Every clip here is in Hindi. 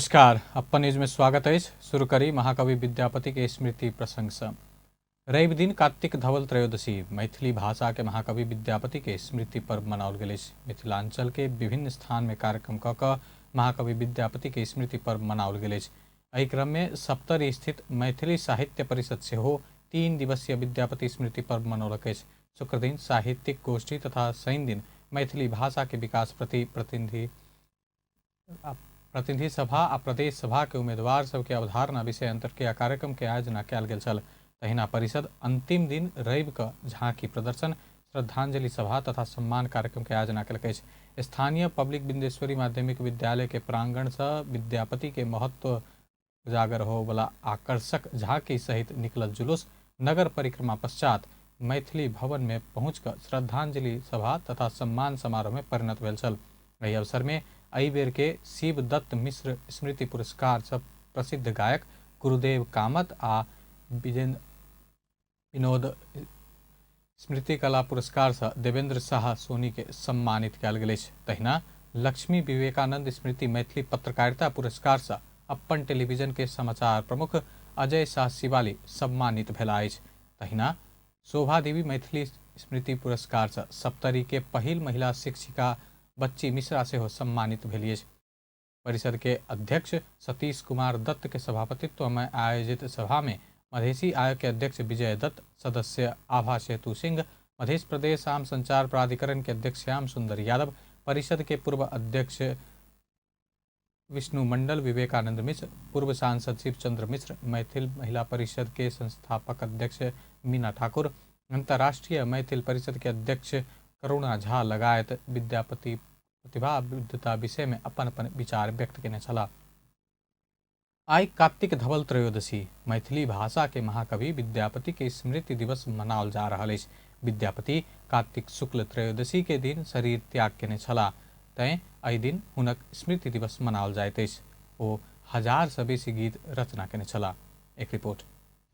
नमस्कार, अपन न्यूज में स्वागत है। शुरू करी महाकवि विद्यापति के स्मृति प्रसंग से। रवि दिन कार्तिक धवल त्रयोदशी मैथिली भाषा के महाकवि विद्यापति के स्मृति पर्व मनाओल गेल। मिथिलांचल के विभिन्न स्थान में कार्यक्रम क महाकवि विद्यापति के स्मृति पर्व मनाओल गेल। एहि क्रम में सप्तरी स्थित मैथिली साहित्य परिषद से 3 दिवसीय विद्यापति स्मृति पर्व मनौलक। शुक्र दिन साहित्यिक गोष्ठी तथा शनि दिन मैथिली भाषा के विकास प्रति प्रतिनिधि सभा आ प्रदेश सभा के उम्मीदवार सबके अवधारणा विषय अंतर के कार्यक्रम के आयोजना कयल गेल छल। तहिना परिषद अंतिम दिन रवि क झांकी प्रदर्शन, श्रद्धांजलि सभा तथा सम्मान कार्यक्रम के आयोजना कयलक। स्थानीय पब्लिक बिंदेश्वरी माध्यमिक विद्यालय के प्रांगण से विद्यापति के महत्व उजागर हो वाला आकर्षक झांकी सहित निकलल जुलूस नगर परिक्रमा पश्चात मैथिली भवन में पहुंचकर श्रद्धांजलि सभा तथा सम्मान समारोह में परिणत भेल छल। एहि अवसर में एहि बेर के शिव दत्त मिश्र स्मृति पुरस्कार से प्रसिद्ध गायक गुरुदेव कामत आ विनोद स्मृति कला पुरस्कार से देवेंद्र शाह सोनी के सम्मानित कयल गेल। तहिना लक्ष्मी विवेकानंद स्मृति मैथिली पत्रकारिता पुरस्कार से अपन टेलीविजन के समाचार प्रमुख अजय शाह शिवाली सम्मानित भेला अछि। तहिना शोभा देवी मैथिली स्मृति पुरस्कार से सप्तरी के पहिल महिला शिक्षिका बच्ची मिश्रा से हो सम्मानित भेलिए। परिषद के अध्यक्ष सतीश कुमार दत्त के सभापतित्व में आयोजित सभा में मधेसी आयोग के अध्यक्ष विजय दत्त, सदस्य आभा सेतु सिंह, मध्य प्रदेश आम संचार प्राधिकरण के अध्यक्ष श्याम सुंदर यादव, परिषद के पूर्व अध्यक्ष विष्णु मंडल, विवेकानंद मिश्र, पूर्व सांसद शिवचंद्र मिश्र, मैथिल महिला परिषद के संस्थापक अध्यक्ष मीना ठाकुर, अंतर्राष्ट्रीय मैथिल परिषद के अध्यक्ष करुणा झा लगायत विद्यापति प्रतिभा विविधता विषय में अपन अपन विचार व्यक्त केने छला। आई कार्तिक धवल त्रयोदशी मैथिली भाषा के महाकवि विद्यापति के स्मृति दिवस मनाओल जा रहा है। विद्यापति कार्तिक शुक्ल त्रयोदशी के दिन शरीर त्याग केने छला, तैं एहि दिन हुनक स्मृति दिवस मनाओल जाइत अछि। ओ 1000 से बेसी गीत रचना केने छला। एक रिपोर्ट।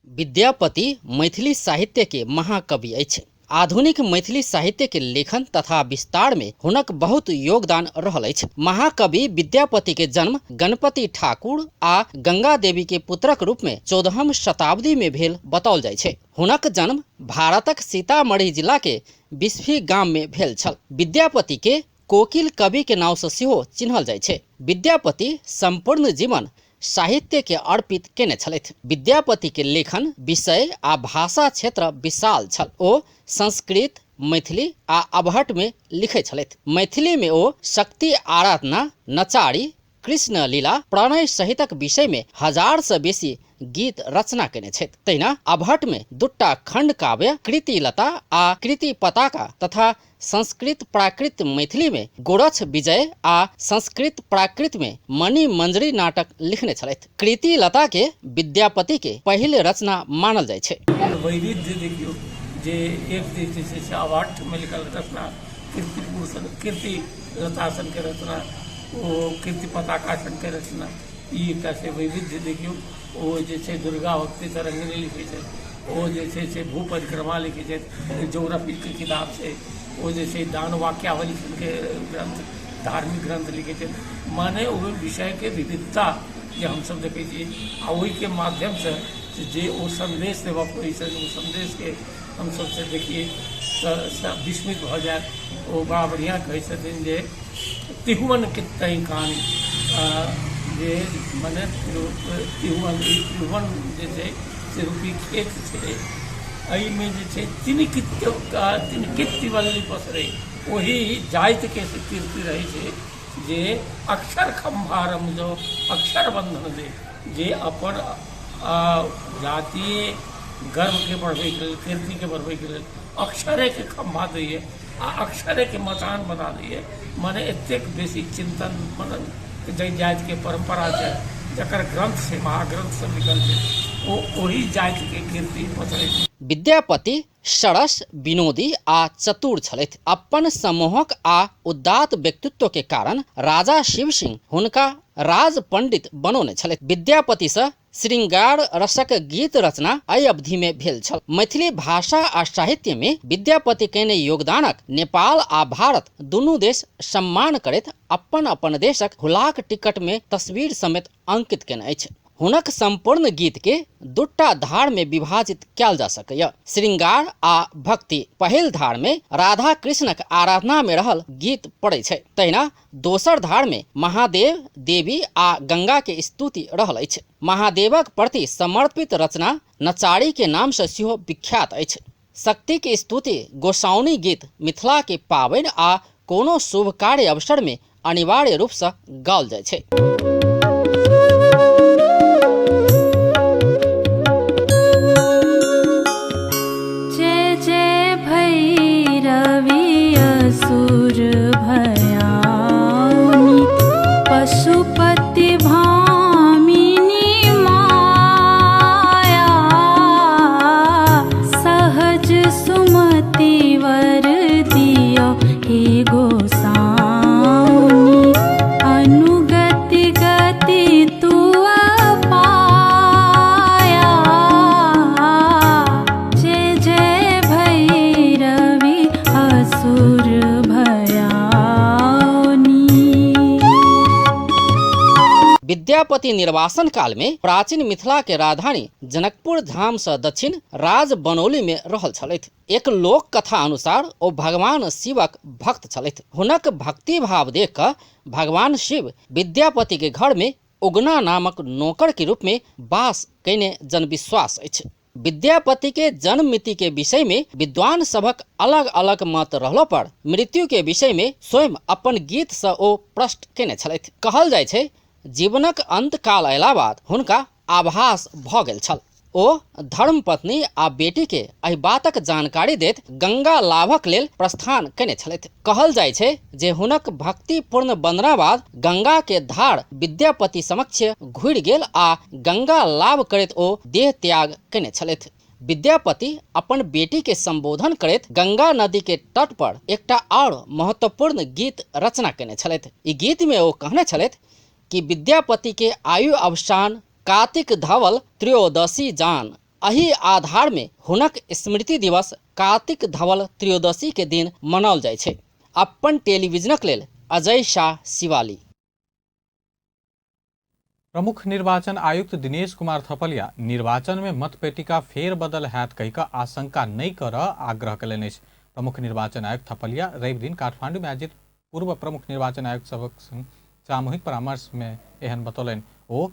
विद्यापति मैथिली साहित्य के महाकवि अछि। आधुनिक मैथिली साहित्य के लेखन तथा विस्तार में हुनक बहुत योगदान रहल अछि। महाकवि विद्यापति के जन्म गणपति ठाकुर आ गंगा देवी के पुत्रक रूप में 14वीं शताब्दी में भेल बताओल जाय छै। हुनक जन्म भारतक सीतामढ़ी जिला के बिस्फी गाम में भेल छल। विद्यापति के कोकिल कवि के नाम से सेहो चिन्हल जाय छै। विद्यापति संपूर्ण जीवन साहित्य के अर्पित केने छलथि। विद्यापति के लेखन विषय आ भाषा क्षेत्र विशाल छल। ओ संस्कृत, मैथिली आ अबहट में लिखे छलथि। मैथिली में ओ शक्ति आराधना, नचारी, कृष्ण लीला, प्रणय सहितक विषय में 1000 से बेसी गीत रचना केने छथि। तहिना अबहट में 2टा खंड काव्य कृतिलता आ कृति पताका तथा संस्कृत प्राकृत मैथिली में गोरक्ष विजय आ संस्कृत प्राकृत में मणि मंजरी नाटक लिखने छलथि। कृतिलता के विद्यापति के पहिल रचना मानल जाय छै। वैविध्य देखियो जे एक जे छै अबहट में लिखल रचना, कीर्ति रतासन के रचना, ओ कृति पताकासन के रचना, ई एकटा से वैविध्य देखियो। ओ जे छै दुर्गा भक्ति तरंगिनी लिखे छै, ओ जे छै भू परिक्रमा लिखे छै, ज्योग्राफी के किताब छै, ओ जे छै दान वाक्यावली के ग्रंथ, धार्मिक ग्रंथ लिखे छै। माने ओ विषय के विविधता जे हमसब देखै छी आ ओहि के माध्यम से जे ओ संदेश देबऽ पड़ै छै, ओ संदेश के हमसब से देखिए तो विस्मित भ जाए। ओ बड़ा बढ़िया कहै छथिन जे तिहुअन के तई कहानी जे मने तिहुअन जे छै से रूपी खेत छै, एहि में जे छै तिनकित वल्ली पसरे वही जाइत के कीर्ति रहे छै जे अक्षर खम्भारम जो अक्षर बंधन दे, जे अपन जातीय गर्व के बढ़बे के लेल, कीर्ति के बढ़बे के लेल अक्षरे के खम्भा दैए आ अक्षरे के मचान बना दैए। माने एतेक बेसी चिंतन मनन जै जाति के परंपरा छै, जकर ग्रंथ से महाग्रंथ सब निकल छै, ओ ओही जाति के कीर्ति पसरे छै। विद्यापति सरस, विनोदी आ चतुर छलथि। अपन सम्मोहक आ उदात्त व्यक्तित्व के कारण राजा शिव सिंह हुनका राज पंडित बनौने छलथि। विद्यापति सँ श्रृंगार रसक गीत रचना एहि अवधि में भेल छल। मैथिली भाषा आ साहित्य में विद्यापति केने योगदानक नेपाल आ भारत दुनू देश सम्मान करैत अपन अपन देशक हुलाक टिकट में तस्वीर समेत अंकित केने अछि। हुनक संपूर्ण गीत के दूटा धार में विभाजित कयल जा सकैया। श्रृंगार आ भक्ति पहिल धार में राधा कृष्णक आराधना में रहल गीत पड़ै छै, तहिना दोसर धार में महादेव, देवी आ गंगा के स्तुति रहल अछि। महादेवक प्रति समर्पित रचना नचारी के नाम से सेहो विख्यात अछि। शक्ति के स्तुति गोसाउनी गीत मिथिला के पाबनि आ कोनो शुभ कार्य अवसर में अनिवार्य रूप से गाओल जाइ छै। विद्यापति निर्वासन काल में प्राचीन मिथिला के राजधानी जनकपुर धाम से दक्षिण राज बनौली में रहल छलथि। एक लोक कथा अनुसार ओ भगवान शिवक भक्त छलथि। हुनक भक्ति भाव देख कऽ भगवान शिव विद्यापति के घर में उगना नामक नौकर के रूप में वास कयने जनविश्वास अछि। विद्यापति के जन्म मिति के विषय में विद्वान सभक अलग अलग मत रहलो पर मृत्यु के विषय में स्वयं अपन गीत से ओ प्रश्न केने छलथि। कहल जाइ छै जीवनक अंत काल अयला बाद हुनका आभास भ गेल छल। ओ धर्म पत्नी आ बेटी के एहि बातक जानकारी दैत गंगा लाभक लेल प्रस्थान केने छलथि। कहल जाइ छै जे हुनक भक्तिपूर्ण वंदना बाद गंगा के धार विद्यापति समक्ष घुरि गेल आ गंगा लाभ करैत ओ देह त्याग केने छलथि। विद्यापति अपन बेटी के संबोधन करैत गंगा नदी के तट पर एकटा और महत्वपूर्ण गीत रचना केने छलथि। ई गीत में ओ कहने छलथि कि विद्यापति के आयु अवसान कार्तिक धवल त्रयोदशी जान। एही आधार में हुनक स्मृति दिवस कार्तिक धवल त्रयोदशी के दिन मनाओल जाइ छै। अपन टेलीविजनक लेल अजय शाह शिवाली। प्रमुख निर्वाचन आयुक्त दिनेश कुमार थपलिया निर्वाचन में मतपेटिका फेरबदल हैत कहि कऽ आशंका नहीं करऽ आग्रह कयलनि अछि। प्रमुख निर्वाचन आयुक्त थपलिया रवि दिन काठमांडू में आयोजित पूर्व प्रमुख निर्वाचन आयुक्त सभक संग सामूहिक परामर्श में एहन बतौलनि। ओ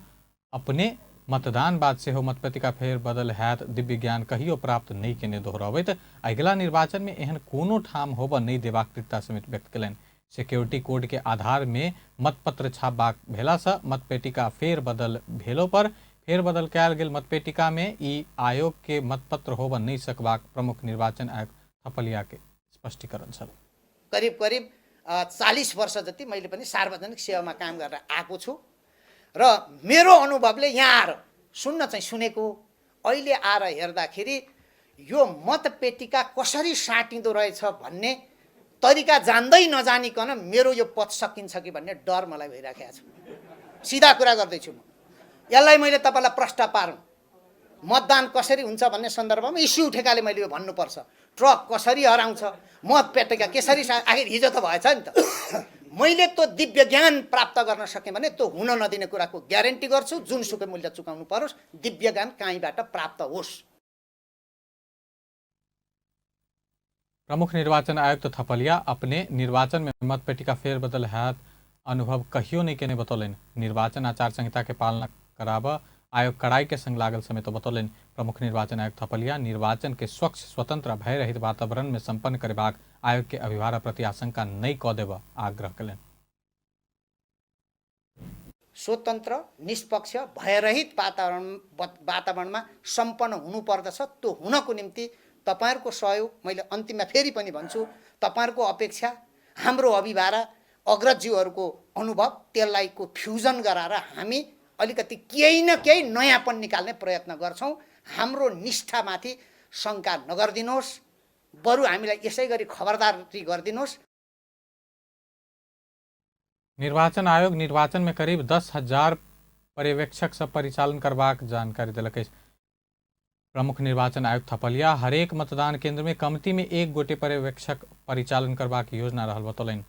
अपने मतदान बाद सेहो मतपेटिका फेर बदल हैत दिव्य ज्ञान कहियो प्राप्त नहीं केने दोहराबैत अगिला निर्वाचन में एहन कोनो ठाम होबऽ नहीं देबाक दृढ़ता समेत व्यक्त केलनि। सिक्योरिटी कोड के आधार में मतपत्र छापबाक भेला सँ मतपेटिका फेर बदल भेलो पर फेर बदल कयल गेल मतपेटिका में ई आयोग के मतपत्र होबऽ नहीं सकबाक प्रमुख निर्वाचन आयुक्त थपलिया के स्पष्टीकरण छल। करीब करीब 40 वर्ष जति मैले पनि सार्वजनिक सेवामा काम गरेर आएको छु र मेरो अनुभवले यहाँ आएर सुन्न चाहिँ सुनेको, अहिले आएर हेर्दाखेरि यो मतपेटिका कसरी साटिँदो रहेछ भन्ने तरिका जान्दै नजानिकन मेरो यो पद सकिन्छ कि भन्ने डर मलाई भइराखेको छ। सिधा कुरा गर्दैछु म। यसलाई मैले तपाईलाई प्रश्न पारौँ, मतदान कसरी हुन्छ भन्ने सन्दर्भमा इस्यु उठेकाले मैले यो भन्नुपर्छ। ट्रक कसरी हराउँछ, मतपेटिका कसरी आखिर हिजो त भएछ नि त। मैले त्यो दिव्य ज्ञान प्राप्त गर्न सकेँ भने त्यो हुन नदिने कुराको ग्यारेन्टी गर्छु। जुनसुकै मूल्य चुकाउनु परोस्, दिव्य ज्ञान कहीँबाट प्राप्त होस्। प्रमुख निर्वाचन आयुक्त थपलिया अपने निर्वाचन में मतपेटिका फेरबदल हैत अनुभव कहियो नहीं केने बतौलनि। निर्वाचन आचार संहिता के पालना कराबऽ आयोग कड़ाई के संग लागल समेत बतौलनि। प्रमुख निर्वाचन आयुक्त थपलिया निर्वाचन के स्वच्छ स्वतंत्र भय रहित वातावरण में संपन्न करबाक आयोग के अभिभार प्रति आशंका नहीं कऽ देबऽ आग्रह कयलनि। स्वतन्त्र निष्पक्ष भयरहित वातावरणमा सम्पन्न हुनुपर्दछ। त्यो हुनको निम्ति तपाईहरुको सहयोग मैले अन्तिममा फेरि पनि भन्छु, तपाईहरुको अपेक्षा, हाम्रो अभिभार, अग्रजज्यूहरूको अनुभव, त्यसलाई को फ्युजन गराएर हामी अलिकति केही न केही नयाँपन निकाल्ने प्रयत्न गर्छौं। हाम्रो निष्ठामाथि शंका नगर्दिनुहोस्। बरु हामीलाई यसै गरी खबरदारी गरिदिनुहोस्। निर्वाचन आयोग निर्वाचन में करीब 10,000 पर्यवेक्षक सब परिचालन करबाक जानकारी दिलक अछि। प्रमुख निर्वाचन आयुक्त थपलिया हरेक मतदान केंद्र में कमती में 1 गोटे पर्यवेक्षक परिचालन करबाक योजना रहल बतौलनि।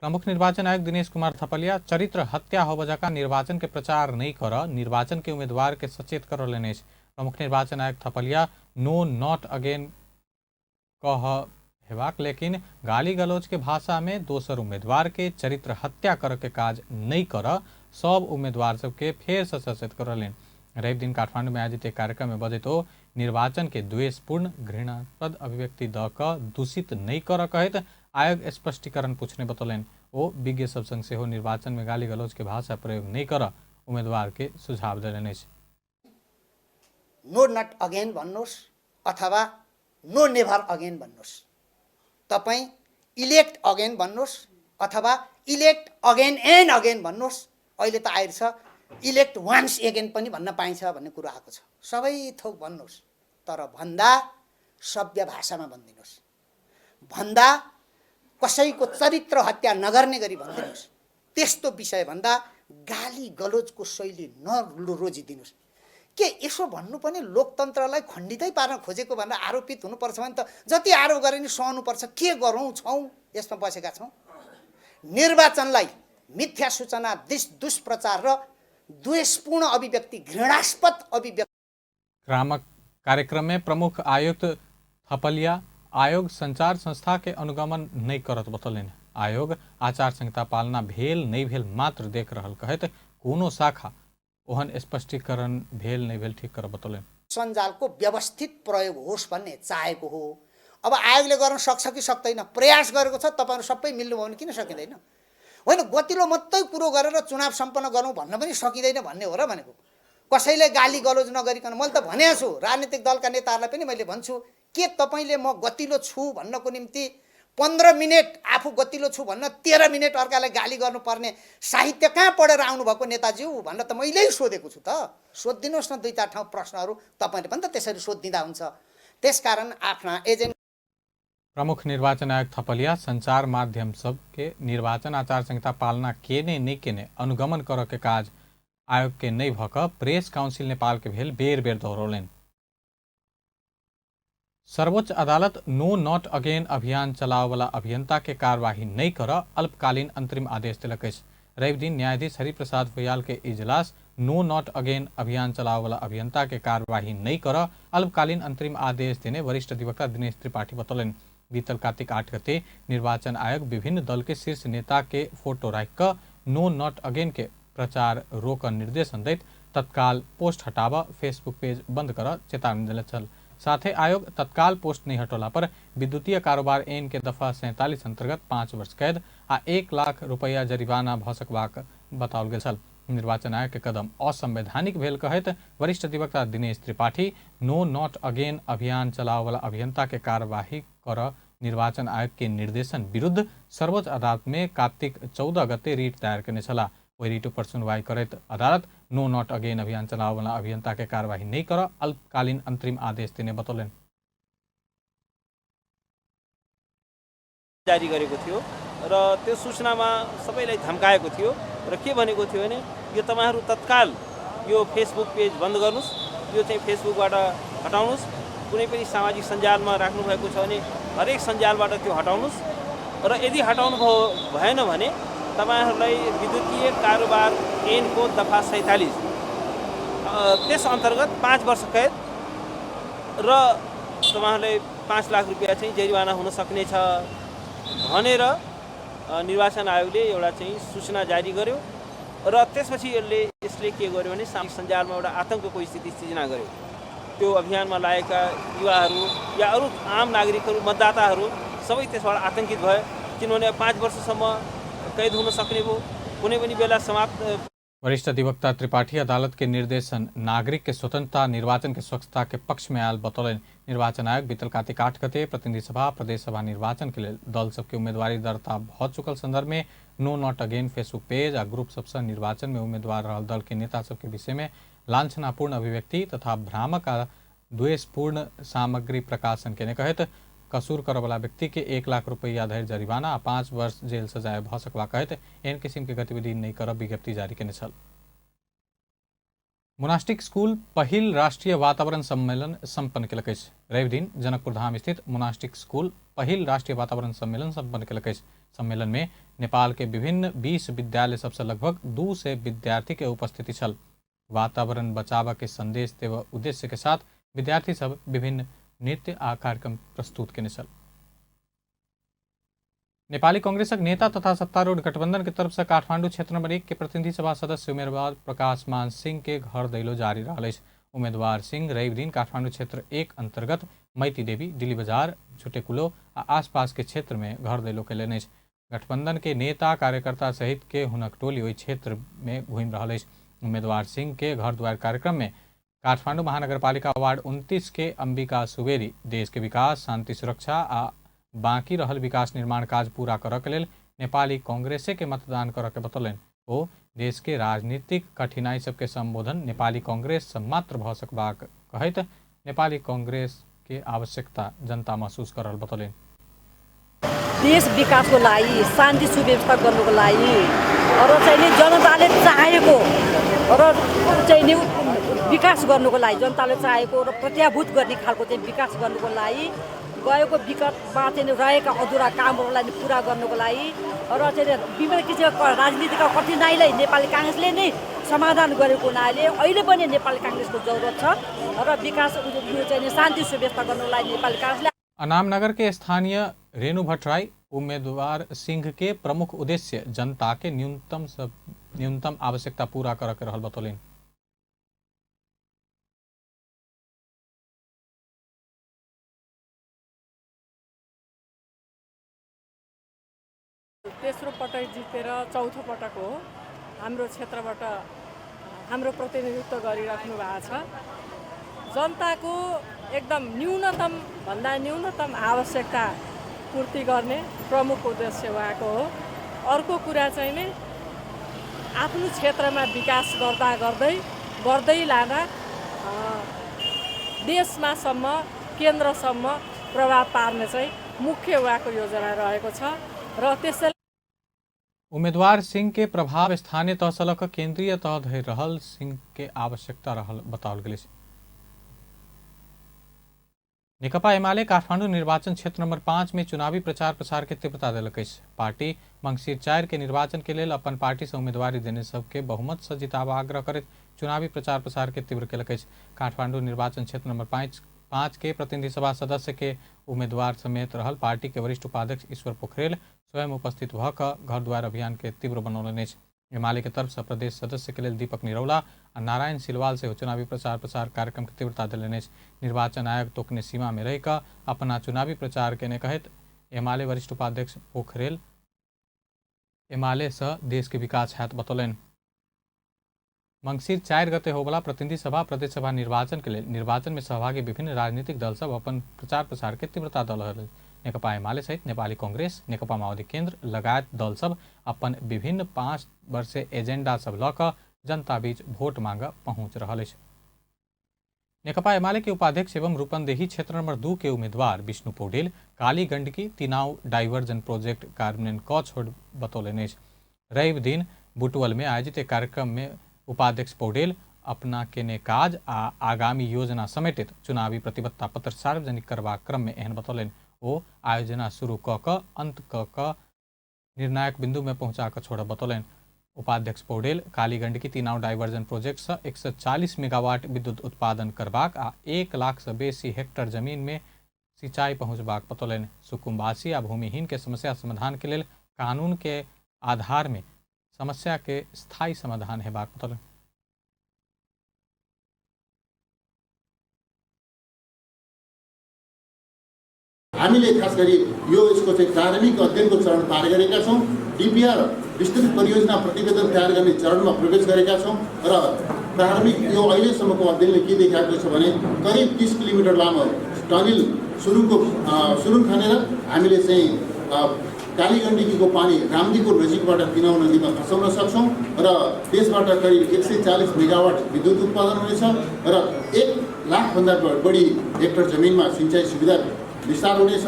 प्रमुख निर्वाचन आयुक्त दिनेश कुमार थपलिया चरित्र हत्या हो वजह का निर्वाचन के प्रचार नहीं कर निर्वाचन के उम्मीदवार के सचेत कर लेने। प्रमुख निर्वाचन आयुक्त थपलिया नो नॉट अगेन कह हेबाक लेकिन गाली गलौज के भाषा में दोसर उम्मीदवार के चरित्र हत्या कर के काज नहीं कर सब उम्मीदवार सबके फेर से सचेत कर लें। रवि दिन काठमांडू में आयोजित एक कार्यक्रम में बजे तो निर्वाचन के द्वेषपूर्ण घृणास्पद अभिव्यक्ति द क दूषित नहीं कर कहत आयोग स्पष्टीकरण पूछने बतौलन। वो विज्ञ सब संग से हो निर्वाचन में गाली गलौज के भाषा प्रयोग नहीं कर उम्मीदवार के सुझाव दिलेने। नो नट अगेन भन्नुहोस् अथवा नो नेभर अगेन भन्नुहोस्। तपाईँ इलेक्ट अगेन भन्नुहोस् अथवा इलेक्ट अगेन एन्ड अगेन भन्नुहोस्। अहिले त आइरहेछ इलेक्ट वान्स एगेन पनि भन्न पाइन्छ भन्ने कुरो आएको छ। सबै थोक भन्नुहोस् तर भन्दा सभ्य भाषामा भनिदिनुहोस्। भन्दा कसैको चरित्र हत्या नगर्ने गरी भनिदिनुहोस्। त्यस्तो विषय भन्दा गाली गलोजको शैली नरोजिदिनुहोस्। के यसो भन्नु पनि लोकतन्त्रलाई खण्डितै पार्न खोजेको भनेर आरोपित हुनुपर्छ भने त जति आरोप गरे नि सहनुपर्छ। के गरौँ छौँ यसमा बसेका छौँ। निर्वाचनलाई मिथ्या सूचना दुष्प्रचार र द्वेषपूर्ण अभिव्यक्ति घृणास्पद अभिव्यक्ति कार्यक्रम में प्रमुख आयुक्त थपलिया आयोग संचार संस्था के अनुगमन नहीं करत बतौलन। आयोग आचार संहिता पालना भेल नहीं भेल मात्र देख रहल कहत कोनो शाखा ओहन स्पष्टीकरण भेल नहीं भेल ठीक कर बतौलन। सञ्जालको व्यवस्थित प्रयोग होस् भन्ने चाहेको हो। अब आयोगले गर्न सक्छ कि सक्दैन प्रयास गरेको छ। तपाईहरु सबै मिल्नुभयो भने किन सकिँदैन? होइन गतिलो मात्रै कुरो गरेर चुनाव सम्पन्न गरौँ भन्न पनि सकिँदैन भन्ने हो र भनेको। कसैले गाली गलोज नगरिकन मैले त भनेको छु राजनीतिक दलका नेताहरूलाई पनि मैले भन्छु के तपाईले म गतिलो छु भन्नको निम्ति 15 मिनेट आफू गतिलो छु भन्न 13 मिनेट अर्कालाई गाली गर्नुपर्ने साहित्य कहाँ पढेर आउनुभएको नेताज्यू भनेर त मैले सोधेको छु। त सोधिदिनुहोस् न 2-4 ठाउँ प्रश्नहरू। तपाईँले पनि त त्यसरी सोधिदिँदा हुन्छ। त्यसकारण आफ्ना एजेन्ट प्रमुख निर्वाचन आयुक्त थपलिया संचार माध्यम सब के निर्वाचन आचार संहिता पालना केने नहीं केने अनुगमन कर के काज आयोग के नहीं भक प्रेस काउंसिल नेपाल के भेल बेर बेर दोहरौलन। सर्वोच्च अदालत नो नॉट अगेन अभियान चलाव वाला अभियंता के कार्यवाही नहीं कर अल्पकालीन अंतरिम आदेश दिलक। रवि दिन न्यायाधीश हरिप्रसाद फुयाल के इजलास नो नॉट अगेन अभियान चलाव वाला अभियंता के कार्यवाही नहीं कर अल्पकालीन अंतरिम आदेश देने वरिष्ठ अधिवक्ता दिनेश त्रिपाठी बतौलन। बीतल कार्तिक 8 गते निर्वाचन आयोग विभिन्न दल के शीर्ष नेता के फोटो राख नो नॉट अगेन के प्रचार रोक निर्देशन दैत तत्काल पोस्ट हटाव फेसबुक पेज बंद कर चेतावनी दिल छल। साथ ही आयोग तत्काल पोस्ट नहीं हटोला पर विद्युतीय कारोबार ऐन के दफा 47 अंतर्गत 5 वर्ष कैद आ 1 लाख रुपया जरिवाना भ सकबाक बताओल गेल छल। निर्वाचन आयोग के कदम असंवैधानिक भेल कहत वरिष्ठ अधिवक्ता Dinesh Tripathi no not again अभियान चलाव वाला अभियंता के कार्यवाही कर निर्वाचन आयोग के निर्देशन विरुद्ध सर्वोच्च अदालत में कार्तिक 14 गते रिट दायर करने छला। वही रिटो पर सुनवाई करत अदालत नो नॉट अगेन अभियान चलाव वाला अभियंता के कार्यवाही नहीं कर अल्पकालीन अंतरिम आदेश देने बतौलन। जारी गरेको थियो र त्यो सूचनामा सबैलाई धम्काएको थियो र के भनेको थियो भने यो तपाईहरु तत्काल यो फेसबुक पेज बन्द गर्नुस्, यो चाहिँ फेसबुकबाट हटाउनुस्, कुनै पनि सामाजिक सञ्जालमा राख्नु भएको छ भने हरेक सञ्जालबाट त्यो हटाउनुस् र यदि हटाउनु भएन भने तपाईहरुलाई विद्युतीय कारोबार ऐनको दफा 47 त्यस अन्तर्गत 5 वर्ष कैद र तपाईहरुलाई 5 लाख रुपैयाँ चाहिँ जरिवाना हुन सक्ने छ भनेर निर्वाचन आयोगले एउटा चाहिँ सूचना जारी गर्यो र त्यसपछि यसले के गर्यो भने सामाजिक सञ्जालमा एउटा आतंकको स्थिति सृजना गर्यो। त्यो अभियानमा लागेका युवाहरू या अरू आम नागरिकहरू मतदाताहरू सबै त्यसबाट आतंकित भए किनभने 5 वर्षसम्म कैद हुन सक्ने भयो, कुनै पनि बेला समाप्त। वरिष्ठ अधिवक्ता त्रिपाठी अदालत के निर्देशन नागरिक के स्वतंत्रता निर्वाचन के स्वच्छता के पक्ष में आयल बतौलन। निर्वाचन आयोग बीतल कार्तिक 8 गते प्रतिनिधि सभा प्रदेश सभा निर्वाचन के लिए दल सबके उम्मीदवारी दर्ता भ चुकल संदर्भ में no not again Facebook page आ ग्रुप सबसे निर्वाचन में उम्मीदवार रहल दल के नेता सबके विषय में लांछनापूर्ण अभिव्यक्ति तथा भ्रामक आ द्वेषपूर्ण सामग्री प्रकाशन के कहत कसूर करवला व्यक्ति के 1 लाख रुपया धरि जरिवाना आ 5 वर्ष जेल सजाय भ सकबा कहैत एहन किसिम के गतिविधि नहीं करब विज्ञप्ति जारी केने छल। मोनास्टिक स्कूल पहिल राष्ट्रीय वातावरण सम्मेलन सम्पन्न केलक अछि। रवि दिन जनकपुर धाम स्थित मोनास्टिक स्कूल पहिल राष्ट्रीय वातावरण सम्मेलन सम्पन्न केलक अछि। सम्मेलन में नेपाल के विभिन्न 20 विद्यालय सबसे लगभग 200 विद्यार्थी के उपस्थिति छल। वातावरण बचाव के संदेश देव उद्देश्य के साथ विद्यार्थी सब विभिन्न नृत्य आ कार्यक्रम प्रस्तुत केने छल। नेपाली कांग्रेसक नेता तथा सत्तारूढ़ गठबंधन की तरफ से काठमांडू क्षेत्र नंबर 1 के प्रतिनिधि सभा सदस्य उम्मीदवार प्रकाश मान सिंह के घर दैलो जारी रहल अछि। उम्मीदवार सिंह रवि दिन काठमांडू क्षेत्र 1 अंतर्गत मैती देवी, दिल्ली बाजार, झुटेकुलो आ आसपास के क्षेत्र में घर दैलो कैलनि अछि। गठबंधन के नेता कार्यकर्ता सहित के हुनक टोली ओहि क्षेत्र में घूमि रहल अछि। उम्मीदवार सिंह के घर द्वार कार्यक्रम में काठमांडू महानगरपालिका वार्ड 29 के अंबिका सुवेरी देश के विकास, शांति, सुरक्षा आ बाकी रहल विकास निर्माण काज पूरा करऽ के लेल नेपाली कांग्रेस के मतदान करऽ के बतौलनि। ओ देश के राजनीतिक कठिनाई सबके संबोधन नेपाली कांग्रेस से मात्र भ सकबाक कहैत नेपाली कांग्रेस के आवश्यकता जनता महसूस कर रहल बतौलनि। देश विकासको लागि, शान्ति सुव्यवस्था गर्नुको लागि र चाहिँ जनताले चाहेको र चाहिँ विकास गर्नुको लागि, जनताले चाहेको र प्रत्याभूत गर्ने खालको चाहिँ विकास गर्नुको लागि, गएको विगतमा चाहिँ रहेका अधुरा कामहरूलाई पुरा गर्नुको लागि र चाहिँ विभिन्न किसिमका राजनीतिका कठिनाइलाई नेपाली कांग्रेसले नै समाधान गरेको हुनाले अहिले पनि नेपाली कांग्रेसको जरुरत छ र विकास यो चाहिँ शान्ति सुव्यवस्था गर्नुको लागि नेपाली कांग्रेसले। अनामनगर के स्थानीय रेणु भट्टराई उम्मीदवार सिंह के प्रमुख उद्देश्य जनता के न्यूनतम आवश्यकता पूरा कर रहल बतौलनि। तेस्रो पटक जितेर चौथो पटक हो हाम्रो क्षेत्रबाट हाम्रो प्रतिनिधित्व गरिराख्नु भएको छ। जनताको एकदम न्यूनतम भन्दा न्यूनतम आवश्यकता पूर्ति गर्ने प्रमुख उद्देश्य उहाँको हो। अर्को कुरा चाहिँ नि आफ्नो क्षेत्रमा विकास गर्दै लाँदा देशमासम्म केन्द्रसम्म प्रभाव पार्ने चाहिँ मुख्य उहाँको योजना रहेको छ र त्यसैले उम्मीदवार सिंह के प्रभाव स्थानीय तह से लऽ केंद्रीय तह धरि रहल सिंह के आवश्यकता रहल बताओल गेल। नेकपा एमाले काठमांडू निर्वाचन क्षेत्र नंबर 5 में चुनावी प्रचार प्रसार के तीव्रता देलक अछि। पार्टी मंगसिर 4 के निर्वाचन के लेल अपन पार्टी से उम्मीदवारी देने सबके बहुमत से जिताबा आग्रह करैत चुनावी प्रचार प्रसार के तीव्र केलक अछि। काठमांडू निर्वाचन क्षेत्र नंबर 5 के प्रतिनिधि सभा सदस्य के उम्मीदवार समेत रहल पार्टी के वरिष्ठ उपाध्यक्ष ईश्वर पोखरेल स्वयं उपस्थित भ कऽ घर द्वार अभियान के तीव्र बनौलनि अछि। एमाले के तरफ से प्रदेश सदस्य के लेल दीपक निरौला आ नारायण सिलवाल से चुनावी प्रचार कार्यक्रम के तीव्रता देलनि अछि। निर्वाचन आयोग तोकने सीमा में रहि कऽ अपना चुनावी प्रचार केने कहैत एमाले वरिष्ठ उपाध्यक्ष पोखरेल एमाले से देश के विकास हैत बतौलनि। मंगसिर 4 गते होबला प्रतिनिधि सभा प्रदेश सभा निर्वाचन के लिए निर्वाचन में सहभागी विभिन्न राजनीतिक दल सब अपन प्रचार प्रसार के तीव्रता दल रहल। नेकपा एमाले सहित नेपाली कांग्रेस, नेकपा माओवादी केन्द्र लगायत दल सब अपन विभिन्न 5 वर्षीय एजेंडा सब लऽ कऽ जनता बीच वोट मांग पहुंच रहल अछि। नेकपा एमाले के उपाध्यक्ष एवं रूपन्देही क्षेत्र नंबर 2 के उम्मीदवार विष्णु पौडेल काली गंडकी तिनाव डाइवर्जन प्रोजेक्ट कार्यान्वयन कऽ छोड़ बतौलनि अछि। रवि दिन बुटवल में आयोजित एक कार्यक्रम में उपाध्यक्ष पौडेल अपना केने काज आ आगामी योजना समेटित चुनावी प्रतिबद्धता पत्र सार्वजनिक करबाक क्रम में एहन बतौलनि। ओ आयोजना शुरू कऽ कऽ अंत कऽ कऽ निर्णायक बिंदु में पहुंचा कऽ छोड़ब बतौलनि। उपाध्यक्ष पौडेल काली गंडकी तिनाव डाइवर्जन प्रोजेक्ट से 140 मेगावाट विद्युत उत्पादन करबाक आ 1 लाख से बेसी हेक्टर जमीन में सिंचाई पहुंचबाक बतौलनि। सुकुम्बासी आ भूमिहीन के समस्या समाधान के लेल कानून के आधार में समस्या के स्थायी समाधान हेबाक बतौलनि। हामीले खास गरी यो यसको चाहिँ प्रारम्भिक अध्ययनको चरण पार गरेका छौँ। डीपीआर विस्तृत परियोजना प्रतिवेदन तयार गर्ने चरणमा प्रवेश गरेका छौँ र प्रारम्भिक यो अहिलेसम्मको अध्ययनले के देखाएको छ भने करिब 30 किलोमिटर लामो टनल सुरुङ खनेर हामीले चाहिँ कालीगण्डकीको पानी रामदीको नजिकबाट तिनाउ नदीमा खसाउन सक्छौँ र त्यसबाट करिब 140 मेगावाट विद्युत उत्पादन हुनेछ र 1 लाख भन्दा बढी हेक्टर जमिनमा सिंचाई सुविधा विस्तार हुनेछ।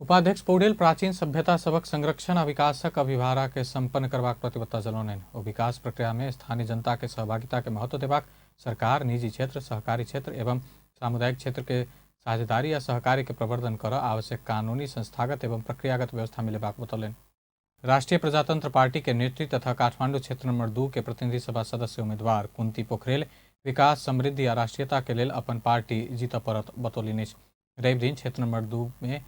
उपाध्यक्ष पौडेल प्राचीन सभ्यता सबक संरक्षण आ विकासक अभिभारा के संपन्न करबाक प्रतिबद्धता जलौलनि। ओ विकास प्रक्रिया में स्थानीय जनता के सहभागिता के महत्व देबाक सरकार निजी क्षेत्र, सहकारी क्षेत्र एवं सामुदायिक क्षेत्र के साझेदारी या सहकारी के प्रवर्धन कर आवश्यक कानूनी, संस्थागत एवं प्रक्रियागत व्यवस्था मिलेबाक बतौलनि। राष्ट्रीय प्रजातंत्र पार्टी के नेतृत्व तथा काठमांडू क्षेत्र नंबर 2 के प्रतिनिधि सभा सदस्य उम्मीदवार कुंती पोखरेल विकास, समृद्धि आ राष्ट्रीयता के लेल अपन पार्टी जीत परत बतौलनि। रवि दिन क्षेत्र नंबर 2 में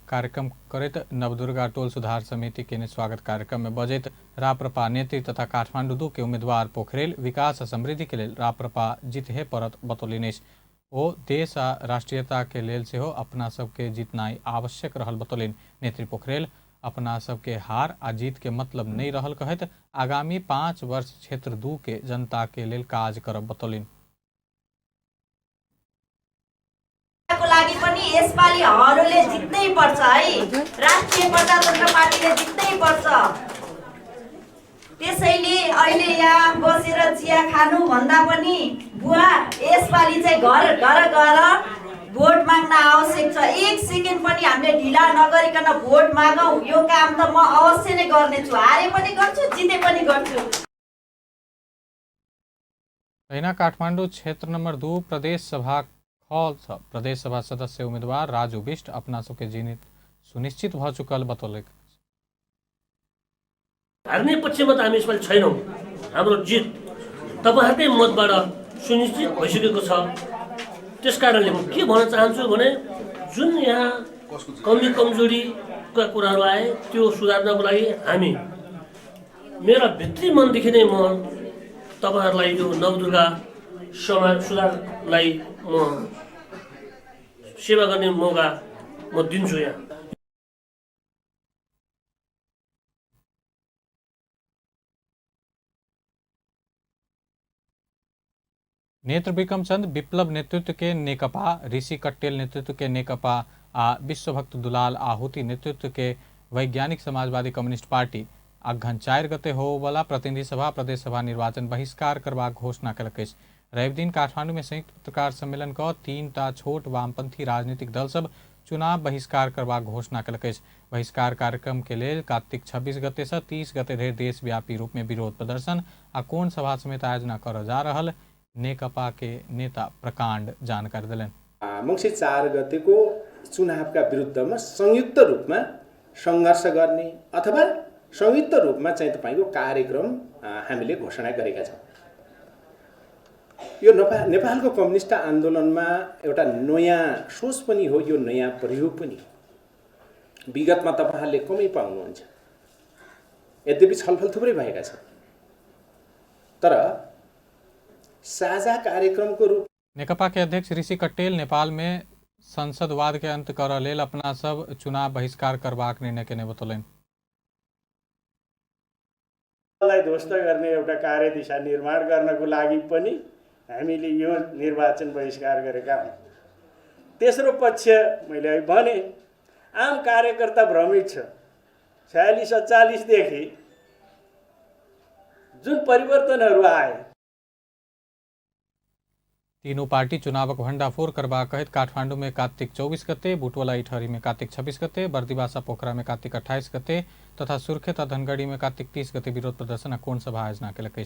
कार्यक्रम करत नवदुर्गा टोल सुधार समिति के स्वागत कार्यक्रम में बजैत राप्रपा नेत्री तथा काठमांडू 2 के उम्मीदवार पोखरेल विकास आ समृद्धि के लेल राप्रपा जीतहे परत बतौलनि। ओ देश आ राष्ट्रीयता के लेल सेहो अपना सबके जीतनाई आवश्यक रहल बतौलनि। नेत्री पोखरेल अपना सबके हार आ जीत के मतलब नहीं रहल कहत आगामी 5 वर्ष क्षेत्र 2 के जनता के लेल काज करब बतौलनि। को लागि पनि यसपालि हरूले जित्नै पर्छ है, राष्ट्रिय प्रजातन्त्र पार्टीले जित्नै पर्छ। त्यसैले अहिले यहाँ बसेर चिया खानु भन्दा पनि बुवा यसपालि चाहिँ घर घर गएर भोट माग्न आवश्यक छ। 1 सेकेन्ड पनि हामीले ढिला नगरिकन भोट मागौँ। यो काम त म अवश्य नै गर्नेछु, हारे पनि गर्छु, जिते पनि गर्छु। तहिना काठमांडू क्षेत्र नंबर 2 प्रदेश सभा प्रदेश सभा सदस्य उम्मीदवार राजू बिष्ट अपना सबके जीत सुनिश्चित भ चुकल बतौलक। हार्ने पक्षमा त हामी यसपालि छैनौँ। हाम्रो जित तपाईहरुकै मतबाट सुनिश्चित भइसकेको छ। त्यसकारणले म के भन्न चाहन्छु भने जुन यहाँ कमी कमजोरीका कुराहरू आए त्यो सुधार्नको लागि हामी मेरा भित्री मनदेखि नै म तपाईहरुलाई यो नवदुर्गा समाज सुधारलाई म सेवा गर्ने मौका म दिन्छु। यहाँ नेत्र विक्रमचंद विप्लव नेतृत्व के नेकपा, ऋषि कट्टेल नेतृत्व के नेकपा आ विश्वभक्त दुलाल आहुति नेतृत्व के वैज्ञानिक समाजवादी कम्युनिस्ट पार्टी अघन 4 गते होवला प्रतिनिधि सभा प्रदेश सभा निर्वाचन बहिष्कार करबाक घोषणा कलक। रवि दिन काठमांडू में संयुक्त पत्रकार सम्मेलन का 3टा छोट वामपंथी राजनीतिक दल सब चुनाव बहिष्कार करबाक घोषणा कलक। बहिष्कार कार्यक्रम के लिए कार्तिक 26 गते से 30 गते धरि देशव्यापी रूप में विरोध प्रदर्शन आ कोन सभा समेत आयोजना कर जा रहल नेकपा के नेता प्रकाण्ड जानकारी दिलन। मंसिर 4 गतेको चुनावका विरुद्धमा संयुक्त रूपमा संघर्ष गर्ने अथवा संयुक्त रूपमा चाहिँ तपाईको कार्यक्रम हामीले घोषणा गरेका छौं। यो नेपालको कम्युनिस्ट आन्दोलनमा एउटा नयाँ सोच पनि हो, यो नयाँ प्रयोग पनि विगतमा तपाईहरुले कमै पाउनुहुन्छ। यद्यपि छलफल थुप्रै भएका छन्, तर साझा कार्यक्रम को रूप। नेकपा के अध्यक्ष ऋषि कट्टेल नेपाल में संसदवाद के अंत कर लेल अपना सब चुनाव बहिष्कार करबाक निर्णय के बतौलन। ध्वस्त गर्ने एउटा कार्यदिशा निर्माण गर्नको लागि पनि हामीले यो निर्वाचन बहिष्कार गरेका हौं। तेस्रो पक्ष मैले भने आम कार्यकर्ता भ्रमित छ। 46-47 देखि जुन परिवर्तनहरू आए तीनों पार्टी चुनावक भंडाफोड़ करबा कहित काठमांडू में कार्तिक 24 गते, बुटवला इटहरी में कार्तिक 26 गते, बर्दिवासा पोखरा में कार्तिक 28 गते तथा सुर्खेत धनगढ़ी में कार्तिक 30 गते विरोध प्रदर्शन आ कोन सभा आयोजना कलक।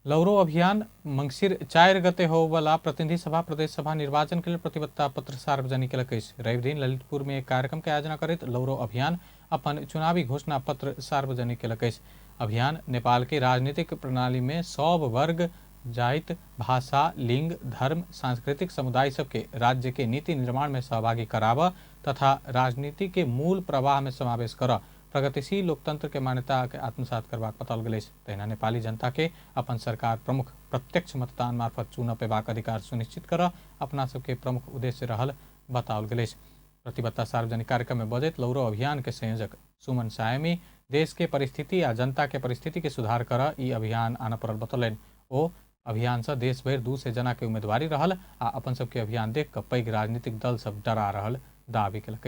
लौरो अभियान मंगसिर 4 गते होवला प्रतिनिधि सभा प्रदेश सभा निर्वाचन के लिए प्रतिबद्धता पत्र सार्वजनिक कलक। रवि दिन ललितपुर में एक कार्यक्रम के आयोजना करित लौरो अभियान अपन चुनावी घोषणा पत्र सार्वजनिक कलक। अभियान नेपाल के राजनीतिक प्रणाली में सब वर्ग, जाति, भाषा, लिंग, धर्म, सांस्कृतिक समुदाय सबके राज्य के नीति निर्माण में सहभागी कराव तथा राजनीति के मूल प्रवाह में समावेश कर प्रगतिशील लोकतंत्र के मान्यता के आत्मसात करबाक बताओल गेल। तहिना नेपाली जनता के अपन सरकार प्रमुख प्रत्यक्ष मतदान मार्फत चुन पेबाक अधिकार सुनिश्चित कर अपना सबके प्रमुख उद्देश्य रहल बताओल गेल। प्रतिबद्धता सार्वजनिक कार्यक्रम में बजट लौरो अभियान के संयोजक सुमन सायमी देश के परिस्थिति या जनता के परिस्थिति के सुधार कर ई अभियान आना पड़ल बतौलन। ओ अभियान से देश भर 2 से जना के उम्मीदवारी रहल आ अपन सबके अभियान देख कर पैघ राजनीतिक दल सब डरा रहल दावी कलक।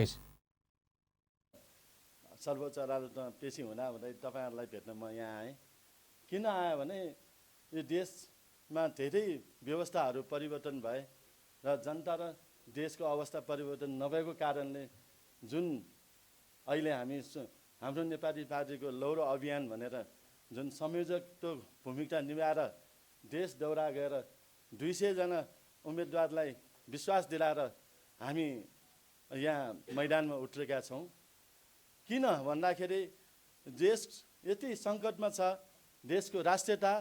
सर्वोच्च अदालतमा पेशी हुँदा हुँदै तपाईहरुलाई भेट्न म यहाँ आएँ। किन आएँ भने यो देश मा धेरै व्यवस्थाहरू परिवर्तन भए र जनता र देशको अवस्था परिवर्तन नभएको कारणले जुन अहिले हाम्रो नेपाली पार्टीको लौरो अभियान भनेर जुन संयोजकको भूमिका निभाएर देश दौरा गएर 200 जना उम्मेदवारलाई विश्वास दिलाएर हामी यहाँ मैदानमा उत्रेका छौँ। किन भन्दाखेरि देश यति सङ्कटमा छ, देशको राष्ट्रियता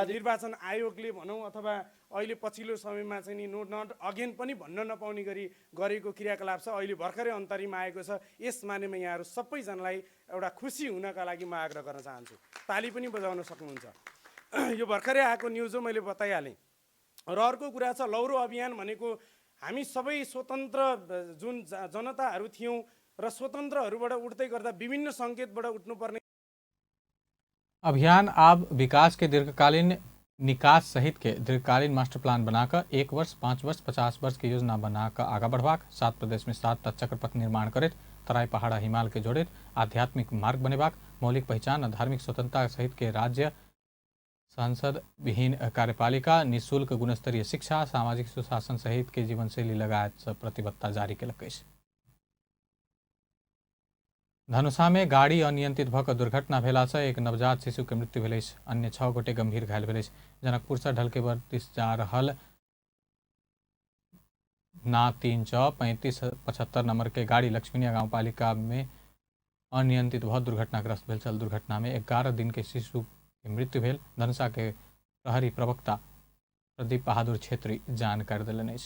निर्वाचन आयोगले भनौँ अथवा अहिले पछिल्लो समयमा चाहिँ नि नट अगेन पनि भन्न नपाउने गरी गरेको क्रियाकलाप छ। अहिले भर्खरै अन्तरिम आएको छ। यस मानेमा यहाँहरू सबैजनालाई एउटा खुसी हुनका लागि म आग्रह गर्न चाहन्छु। ताली पनि बजाउन सक्नुहुन्छ। यो भर्खरै आएको न्युज हो, मैले बताइहालेँ। र अर्को कुरा छ, लौरो अभियान भनेको हामी सबै स्वतन्त्र जुन जनताहरू थियौँ र स्वतन्त्रहरूबाट उठ्दै गर्दा विभिन्न सङ्केतबाट उठ्नुपर्ने अभियान अब विकास के दीर्घकालीन निकास सहित के दीर्घकालीन मास्टर प्लान बनाकर 1 वर्ष, 5 वर्ष, 50 वर्ष की योजना बनाकर आगा बढ़वाक 7 प्रदेश में 7 चक्रपथ निर्माण करित तराई पहाड़ हिमाल के जोड़ित आध्यात्मिक मार्ग बनेबाक मौलिक पहचान और धार्मिक स्वतंत्रता सहित के राज्य सांसद विहीन कार्यपालिका निःशुल्क गुणस्तरीय शिक्षा सामाजिक सुशासन सहित के जीवनशैली लगायत प्रतिबद्धता जारी केलक। धनुषा में गाड़ी अनियंत्रित भक दुर्घटना भेला से एक नवजात शिशु के मृत्यु भेल। अन्य 6 गोटे गंभीर घायल भेल। जनकपुर से ढलके बरतीस जा रहल ना 3/35/75 नंबर के गाड़ी लक्ष्मीनिया गाँव पालिका में अनियंत्रित भ दुर्घटनाग्रस्त भेल। चल दुर्घटना में 11 दिन के शिशु की मृत्यु भेल। धनुषा के प्रहरी प्रवक्ता प्रदीप बहादुर छेत्री जानकारी दिलनि।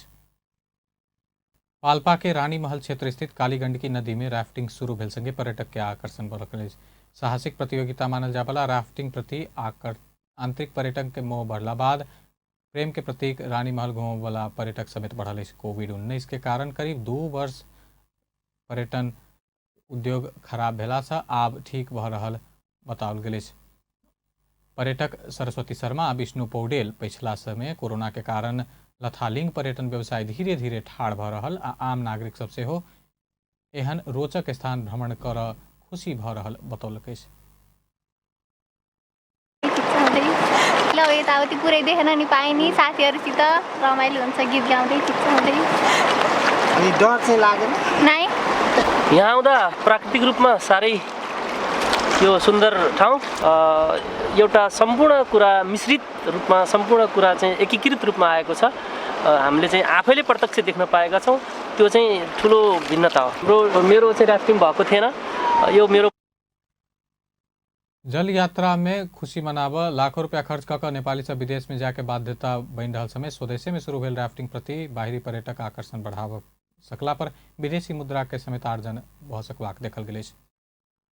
पाल्पा के रानी महल क्षेत्र स्थित काली गंडकी नदी में राफ्टिंग शुरू भेल संगे पर्यटक के आकर्षण बढ़ल। साहसिक प्रतियोगिता मानल जावला राफ्टिंग प्रति आंतरिक पर्यटक के मोह बढ़ला बाद प्रेम के प्रतीक रानी महल घूमे वाला पर्यटक समेत बढ़ल। कोविड-19 के कारण करीब 2 वर्ष पर्यटन उद्योग खराब भेला से आब ठीक भ रहल बताओल गेल। पर्यटक सरस्वती शर्मा आ विष्णु पौडेल पिछला समय कोरोना के कारण लथालिंग पर्यटन व्यवसाय धीरे धीरे ठाढ़ भ रहल आ आम नागरिक सबसे हो एहन रोचक स्थान भ्रमण कर खुशी भ रहल बतौलक। यताउति पुरै देख्न नि पाएँ नि, साथीहरूसित रमाइलो हुन्छ गीत गाउँदै चिच्चाउँदै। अनि डर चाहिँ लागेन? नाइ। यहाँ आउँदा प्राकृतिक रूपमा साह्रै यो सुन्दर ठाउँ, एउटा सम्पूर्ण कुरा मिश्रित रूपमा सम्पूर्ण कुरा चाहिँ एकीकृत रूपमा आएको छ। हामीले चाहिँ आफैले प्रत्यक्ष देख्न पाएका छौँ। त्यो चाहिँ ठुलो भिन्नता हो। मेरो चाहिँ राफ्टिङ भएको थिएन। यो मेरो जल यात्रा में खुशी मनाव लाखों रुपया खर्च कर नेपाली से विदेश में जाके बाध्यता बन रहा समय स्वदेशे में शुरू भेल राफ्टिंग प्रति बाहरी पर्यटक आकर्षण बढ़ाव सकला पर विदेशी मुद्रा के समेत आर्जन भ सकबाक देखल गेल।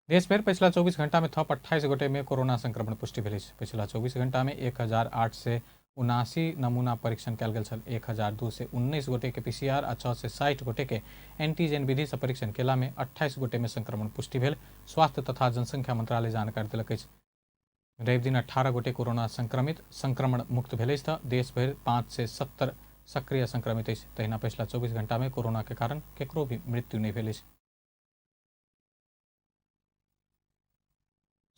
देश भर पिछला 24 घंटा में थप 28 गोटे में कोरोना संक्रमण पुष्टि भेल। पिछला 24 घंटा में 1879 नमूना परीक्षण कल गेल। 1219 गोटे के PCR आ 6 से 60 गोटे के एंटीजन विधि से परीक्षण केला में 28 गोटे में संक्रमण पुष्टि भेल। स्वास्थ्य तथा जनसंख्या मंत्रालय जानकारी दिलक। रवि दिन 18 गोटे कोरोना संक्रमित संक्रमण मुक्त भेल। देश भर 5 से 70 सक्रिय संक्रमित। तहिना पिछला 24 घंटा में कोरोना के कारण केकरो भी मृत्यु नहीं भेल।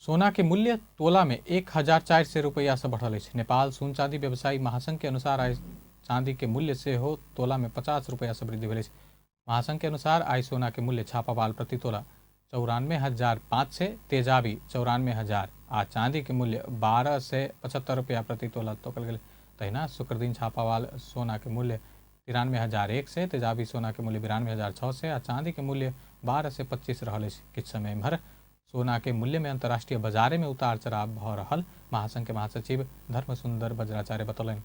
सोना के मूल्य तोला में 1400 रुपया से बढ़ल। नेपाल सोन चांदी व्यवसायी महासंघ के अनुसार आज चांदी के मूल्य से हो तोला में 50 रुपया से वृद्धि भेल। महासंघ के अनुसार आज सोना के मूल्य छापावाल प्रति तोला 94,005 से तेजाबी 94,000 आ चांदी के मूल्य 12 से 75 रुपया प्रति तोला तोकल गेल। तहिना शुक्र दिन छापावाल सोना के मूल्य 93,001 से तेजाबी सोना के मूल्य 92,006 से आ चांदी के मूल्य 12 से 25 रहल। किछ समय भर सोना के मूल्य में अंतर्राष्ट्रीय बाजारे में उतार चढ़ाव भ रहल महासंघ के महासचिव धर्मसुंदर वज्राचार्य बतौलन।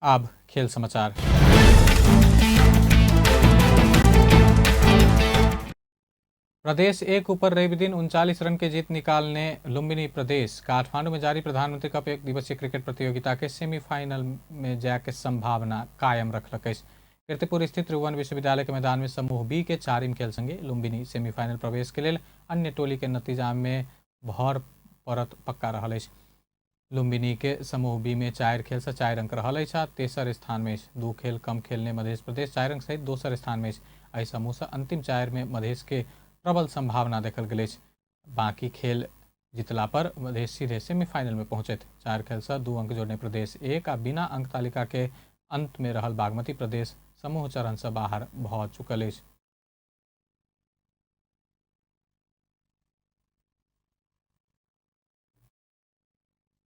अब खेल समाचार। प्रदेश 1 ऊपर रवि दिन 39 रन के जीत निकालने लुम्बिनी प्रदेश काठमांडू में जारी प्रधानमंत्री कप 1 दिवसीय क्रिकेट प्रतियोगिता के सेमीफाइनल में जाके संभावना कायम रखलक। कीर्तिपुर स्थित त्रिभुवन विश्वविद्यालय के मैदान में समूह बी के 4 खेल संगे लुम्बिनी सेमीफाइनल प्रवेश के लिए अन्य टोली के नतीजा में भर परत पक्का रहल। लुम्बिनी के समूह बी में 4 खेल से 4 अंक रहल अछि। तेसर स्थान में 2 खेल कम खेलने मध्य प्रदेश 4 अंक सहित दोसर स्थान में एहि समूह से अंतिम 4 में मधेश के प्रबल संभावना देखल गेल अछि। बाकी खेल जीतला पर मधेश सीधे सेमीफाइनल में पहुंचत। 4 खेल से 2 अंक जोड़ने प्रदेश 1 आ बिना अंक तालिका के अंत में रहल बागमती प्रदेश समूह चरण से बाहर भ चुकल अछि।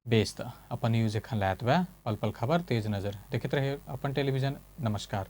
बेस्त अपन न्यूज एखन लायत बा पल पल खबर तेज नजर देखते रहे अपन टेलीविजन। नमस्कार।